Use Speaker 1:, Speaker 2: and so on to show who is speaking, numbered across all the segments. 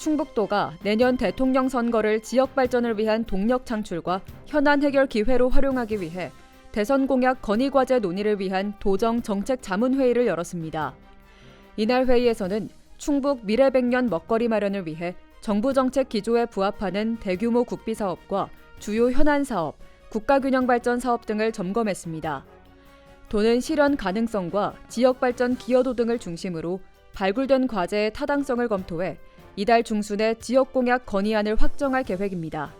Speaker 1: 충북도가 내년 대통령 선거를 지역 발전을 위한 동력 창출과 현안 해결 기회로 활용하기 위해 대선 공약 건의 과제 논의를 위한 도정 정책 자문회의를 열었습니다. 이날 회의에서는 충북 미래 100년 먹거리 마련을 위해 정부 정책 기조에 부합하는 대규모 국비 사업과 주요 현안 사업, 국가균형 발전 사업 등을 점검했습니다. 도는 실현 가능성과 지역 발전 기여도 등을 중심으로 발굴된 과제의 타당성을 검토해 이달 중순에 지역 공약 건의안을 확정할 계획입니다.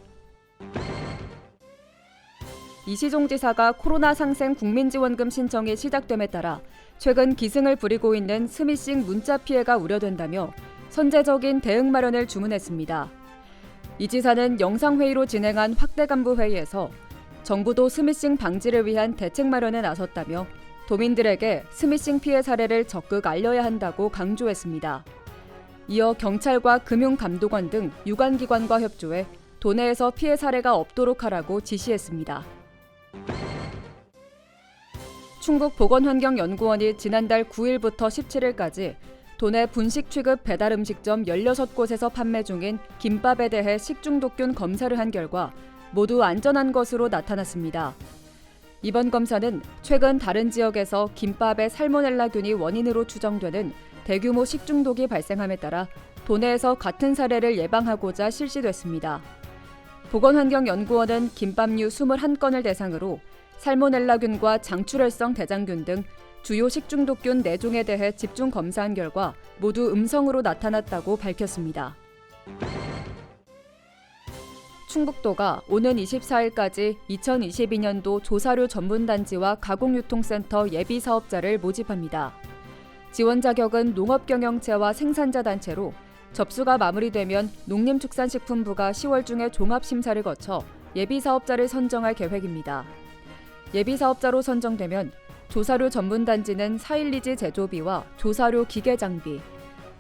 Speaker 1: 이시종 지사가 코로나 상생 국민지원금 신청이 시작됨에 따라 최근 기승을 부리고 있는 스미싱 문자 피해가 우려된다며 선제적인 대응 마련을 주문했습니다. 이 지사는 영상회의로 진행한 확대 간부 회의에서 정부도 스미싱 방지를 위한 대책 마련에 나섰다며 도민들에게 스미싱 피해 사례를 적극 알려야 한다고 강조했습니다. 이어 경찰과 금융감독원 등 유관기관과 협조해 도내에서 피해 사례가 없도록 하라고 지시했습니다. 충북보건환경연구원이 지난달 9일부터 17일까지 도내 분식 취급 배달음식점 16곳에서 판매 중인 김밥에 대해 식중독균 검사를 한 결과 모두 안전한 것으로 나타났습니다. 이번 검사는 최근 다른 지역에서 김밥의 살모넬라균이 원인으로 추정되는 대규모 식중독이 발생함에 따라 도내에서 같은 사례를 예방하고자 실시됐습니다. 보건환경연구원은 김밥류 21건을 대상으로 살모넬라균과 장출혈성 대장균 등 주요 식중독균 4종에 대해 집중 검사한 결과 모두 음성으로 나타났다고 밝혔습니다. 충북도가 오는 24일까지 2022년도 조사료 전문단지와 가공유통센터 예비사업자를 모집합니다. 지원 자격은 농업경영체와 생산자 단체로 접수가 마무리되면 농림축산식품부가 10월 중에 종합심사를 거쳐 예비사업자를 선정할 계획입니다. 예비사업자로 선정되면 조사료 전문단지는 4.12지 제조비와 조사료 기계장비,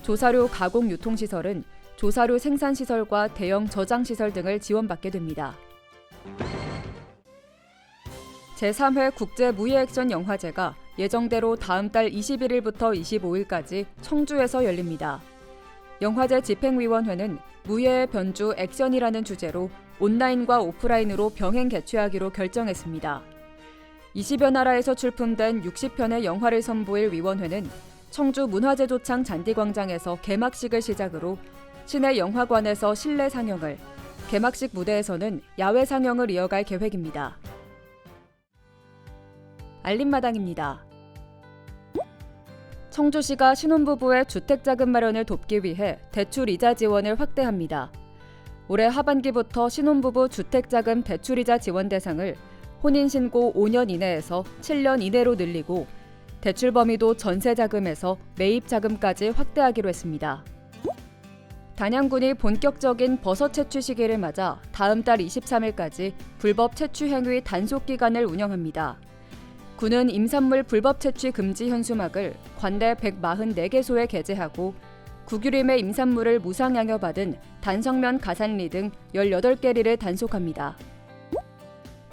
Speaker 1: 조사료 가공유통시설은 조사료 생산시설과 대형 저장시설 등을 지원받게 됩니다. 제3회 국제무예액션 영화제가 예정대로 다음 달 21일부터 25일까지 청주에서 열립니다. 영화제 집행위원회는 무예의 변주 액션이라는 주제로 온라인과 오프라인으로 병행 개최하기로 결정했습니다. 20여 나라에서 출품된 60편의 영화를 선보일 위원회는 청주 문화재조창 잔디광장에서 개막식을 시작으로 시내 영화관에서 실내 상영을, 개막식 무대에서는 야외 상영을 이어갈 계획입니다. 알림마당입니다. 청주시가 신혼부부의 주택자금 마련을 돕기 위해 대출이자 지원을 확대합니다. 올해 하반기부터 신혼부부 주택자금 대출이자 지원 대상을 혼인신고 5년 이내에서 7년 이내로 늘리고 대출 범위도 전세자금에서 매입자금까지 확대하기로 했습니다. 단양군이 본격적인 버섯 채취 시기를 맞아 다음 달 23일까지 불법 채취 행위 단속 기간을 운영합니다. 군은 임산물 불법 채취 금지 현수막을 관내 144개소에 게재하고 구규림의 임산물을 무상 양여받은 단성면 가산리 등 18개리를 단속합니다.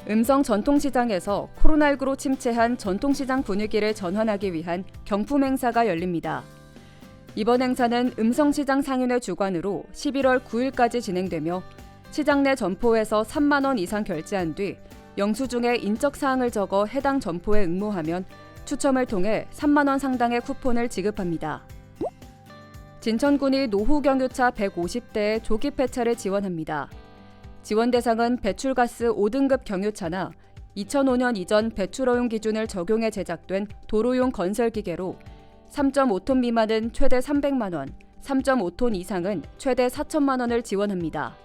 Speaker 1: 음성 전통시장에서 코로나19로 침체한 전통시장 분위기를 전환하기 위한 경품 행사가 열립니다. 이번 행사는 음성시장 상인회 주관으로 11월 9일까지 진행되며 시장 내 점포에서 3만 원 이상 결제한 뒤 영수증에 인적사항을 적어 해당 점포에 응모하면 추첨을 통해 3만 원 상당의 쿠폰을 지급합니다. 진천군이 노후경유차 150대의 조기 폐차를 지원합니다. 지원 대상은 배출가스 5등급 경유차나 2005년 이전 배출허용 기준을 적용해 제작된 도로용 건설기계로 3.5톤 미만은 최대 300만 원, 3.5톤 이상은 최대 4천만 원을 지원합니다.